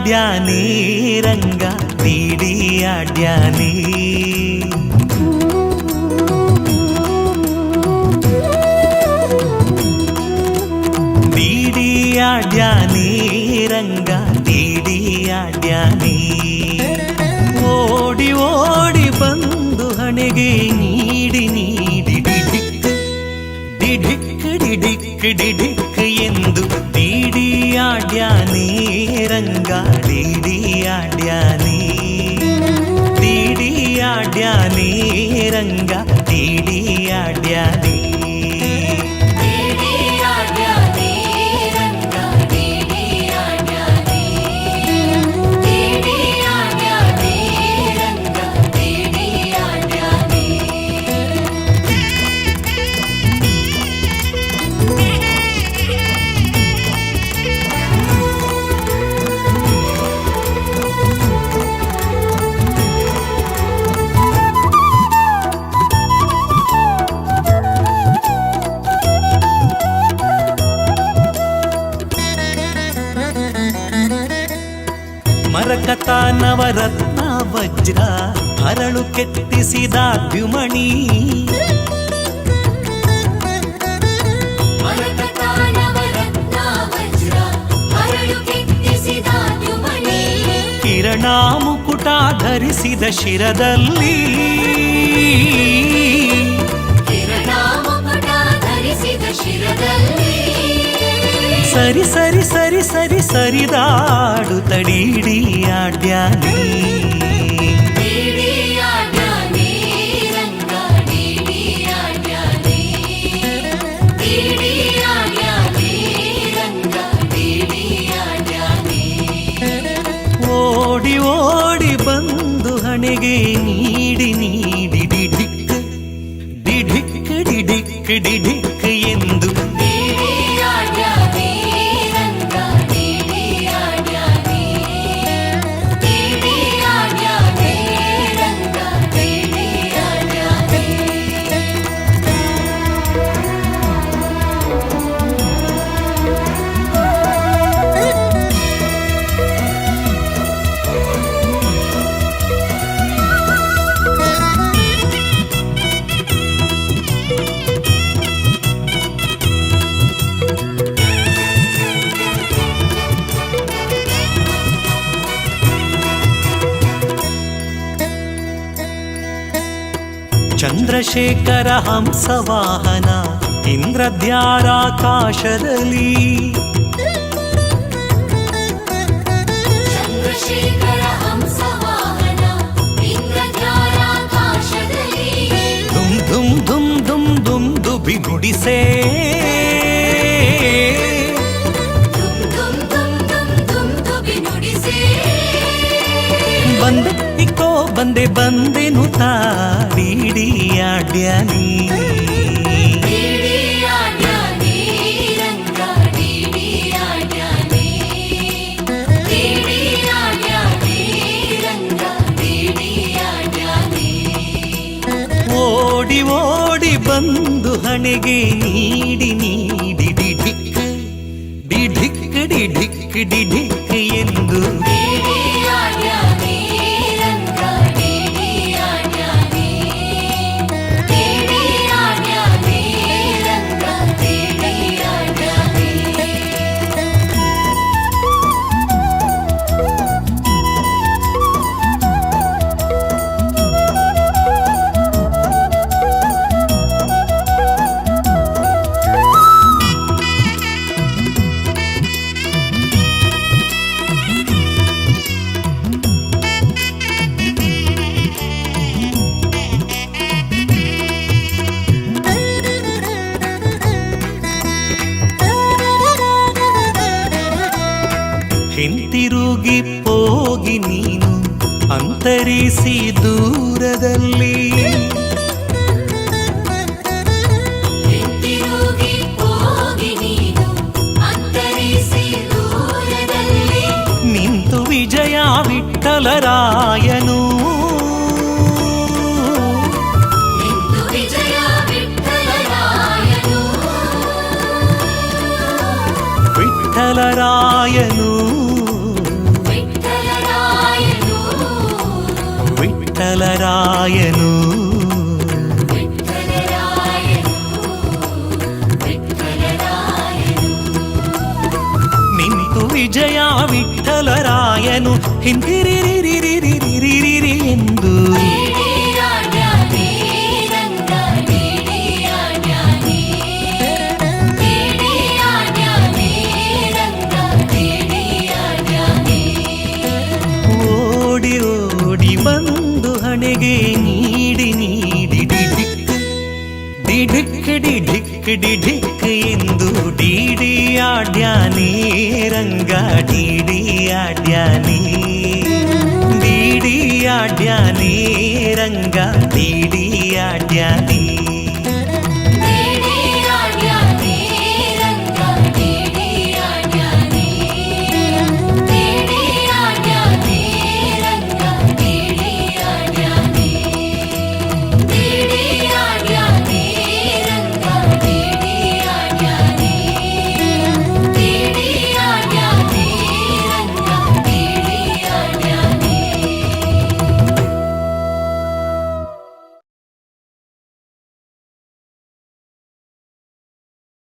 ಆಡ್ಯಾನೇ ರಂಗ DD ಆಡ್ಯಾನೇ. DD ಆಡ್ಯಾನೇ ರಂಗ DD ಆಡ್ಯಾನೇ. ಓಡಿ ಓಡಿ ಬಂದು ಹಣೆಗೆ ನೀಡಿ ನೀಡಿ ಡಿಡಿಕ್ ಡಿಡಿಕ್ ಡಿಡಿಕ್ ಡಿಡಿಕ್ ಎಂದು ಡಿಡಿ ಆಡ್ಯಾನೇ ರಂಗ ಡಿಡಿ ಆಡ್ಯಾನೇ. ಡಿಡಿ ಆಡ್ಯಾನೇ ರಂಗ ಡಿಡಿ ಆಡ್ಯಾನೇ. ಮರಕತ ನವರತ್ನ ವಜ್ರ ಹರಳು ಕೆತ್ತಿಸಿದ ದ್ಯುಮಣಿ. ಕಿರಣ ಮುಕುಟ ಧರಿಸಿದ ಶಿರದಲ್ಲಿ ಸರಿ ಸರಿ ಸರಿ ಸರಿ ಸರಿದಾಡು ತಡೀಡಿ ಆಡ್ಯಾನೇ. ಓಡಿ ಓಡಿ ಬಂದು ಹಣೆಗೆ ನೀಡಿ ನೀಡಿ ಡಿಡಿಕ್ ಡಿಡಿಕ್ ಡಿಡಿಕ್ ಡಿಡಿಕ್ ಎಂದು ಚಂದ್ರಶೇಖರ ಹಂಸವಾಹನ ಇಂದ್ರದ್ಯಾರಾಕಾಶದಲ್ಲಿ. ದುಮ್ ದುಮ್ ದುಮ್ ದುಮ್ ದುಮ್ ದುಬಿ ನುಡಿಸೇ ಬಂದೆ ಇಕ್ಕೋ ಬಂದೆ ಬಂದೆನು ತಾಡಿಡಿ ಆಡ್ಯಾನೇ. ಓಡಿ ಓಡಿ ಬಂದು ಹಣೆಗೆ ನೀಡಿ ನೀಡಿ ಡಿಡಿಕ್ ಡಿಡಿಕ್ ಡಿಡಿಕ್ ಡಿಡಿಕ್ ಎಂದು ಹಿಂತಿರುಗಿ ಹೋಗಿ ನೀನು ಅಂತರಿಸಿ ದೂರದಲ್ಲಿ. ನಿಂತು ವಿಜಯ ವಿಠಲರಾಯನು ವಿಠಲರಾಯನು ವಿಠ್ಠಲರಾಯನು ನಿಂತು ವಿಜಯ ವಿಠ್ಠಲರಾಯನು ಹಿಂದಿರಿರಿರಿರಿರಿರಿರಿರಿ ಎಂದು ಓಡಿ ಓಡಿ ಬಂದು ಹಣೆಗೆ ನೀಡಿ ನೀಡಿ ಡಿಡಿಕ್ ಡಿಡಿಕ್ ಡಿಡಿಕ್ ಎಂದು ಡಿಡಿಯಾಡ್ಯಾನೇ ರಂಗ ಡಿಡಿಯಾಡ್ಯಾನೇ ಡಿಡಿಯಾಡ್ಯಾನೇ ರಂಗ ಡಿಡಿಯಾಡ್ಯಾನೇ